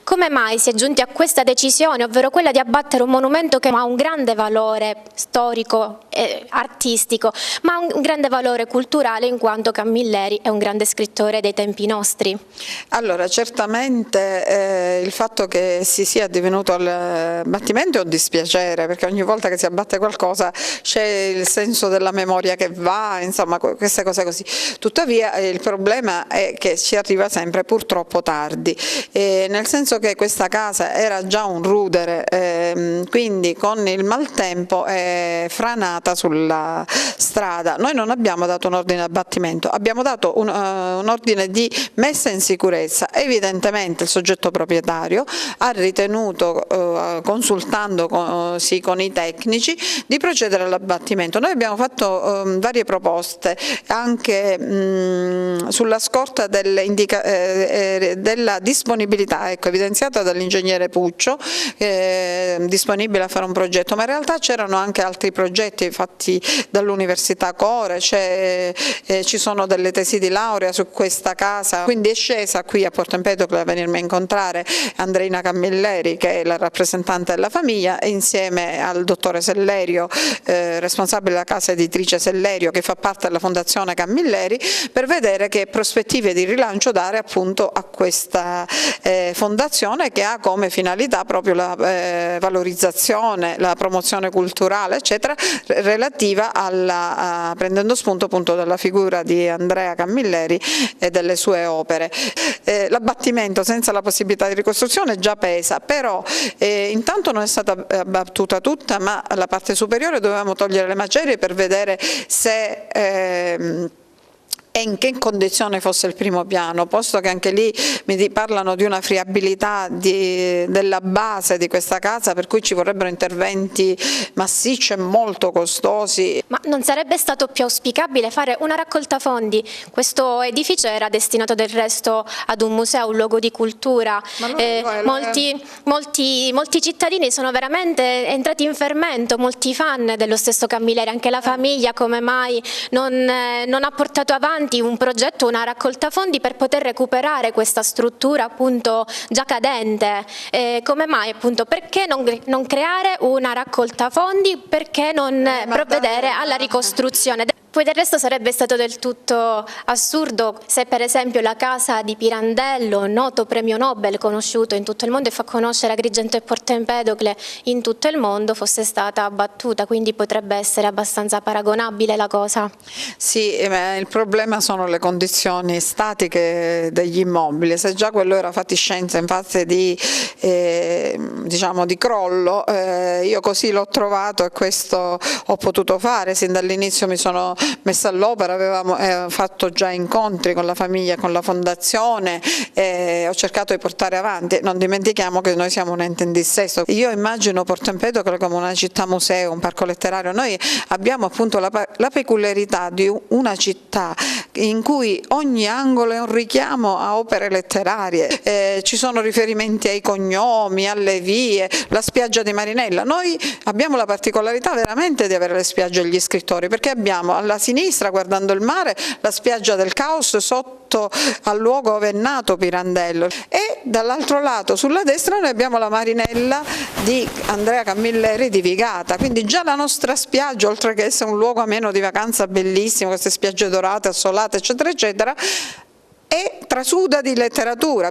Come mai si è giunti a questa decisione, ovvero quella di abbattere un monumento che ha un grande valore storico e artistico, ma un grande valore culturale, in quanto Camilleri è un grande scrittore dei tempi nostri? Allora, certamente il fatto che si sia divenuto all'abbattimento è un dispiacere, perché ogni volta che si abbatte qualcosa c'è il senso della memoria che va, insomma queste cose così. Tuttavia il problema è che ci arriva sempre purtroppo tardi, nel senso che questa casa era già un rudere, quindi con il maltempo è franata sulla strada. Noi non abbiamo dato un ordine di abbattimento, abbiamo dato un ordine di messa in sicurezza. Evidentemente il soggetto proprietario ha ritenuto, consultandosi con i tecnici, di procedere all'abbattimento. Noi abbiamo fatto varie proposte anche sulla scorta della disponibilità, ecco, evidenziata dall'ingegnere Puccio, disponibile a fare un progetto, ma in realtà c'erano anche altri progetti fatti dall'Università Core, ci sono delle tesi di laurea su questa casa, quindi è scesa qui a Porto Empedocle a venirmi a incontrare Andreina Camilleri, che è la rappresentante della famiglia, e insieme al dottore Sellerio, responsabile della casa editrice Sellerio, che fa parte della Fondazione Camilleri, per vedere che prospettive di rilancio dare appunto a questa fondazione, che ha come finalità proprio la valorizzazione, la promozione culturale eccetera, relativa prendendo spunto appunto dalla figura di Andrea Camilleri e delle sue opere. L'abbattimento senza la possibilità di ricostruzione già pesa, però intanto non è stata abbattuta tutta, ma la parte superiore dovevamo togliere le macerie per vedere se e in che condizione fosse il primo piano, posto che anche lì mi parlano di una friabilità della base di questa casa, per cui ci vorrebbero interventi massicci e molto costosi. Ma non sarebbe stato più auspicabile fare una raccolta fondi? Questo edificio era destinato del resto ad un museo, un luogo di cultura. Molti cittadini sono veramente entrati in fermento, molti fan dello stesso Camilleri, anche la famiglia come mai non ha portato avanti un progetto, una raccolta fondi per poter recuperare questa struttura appunto già cadente. Come mai appunto? Perché non creare una raccolta fondi? Perché non provvedere alla ricostruzione? Poi del resto sarebbe stato del tutto assurdo se per esempio la casa di Pirandello, noto premio Nobel conosciuto in tutto il mondo e fa conoscere Agrigento e Porto Empedocle in tutto il mondo, fosse stata abbattuta, quindi potrebbe essere abbastanza paragonabile la cosa. Sì, il problema sono le condizioni statiche degli immobili. Se già quello era fatiscenza in fase di, diciamo, di crollo, io così l'ho trovato e questo ho potuto fare. Sin dall'inizio mi sono messa all'opera, avevamo fatto già incontri con la famiglia, con la fondazione, ho cercato di portare avanti. Non dimentichiamo che noi siamo un ente in dissesto. Io immagino Porto Empedocle come una città museo, un parco letterario. Noi abbiamo appunto la peculiarità di una città in cui ogni angolo è un richiamo a opere letterarie, ci sono riferimenti ai cognomi, alle vie, la spiaggia di Marinella. Noi abbiamo la particolarità veramente di avere le spiagge degli scrittori, perché abbiamo alla sinistra, guardando il mare, la spiaggia del Caos sotto al luogo dove è nato Pirandello, e dall'altro lato sulla destra noi abbiamo la Marinella di Andrea Camilleri di Vigata, quindi già la nostra spiaggia, oltre che essere un luogo ameno di vacanza bellissimo, queste spiagge dorate, assolate eccetera eccetera, è trasuda di letteratura.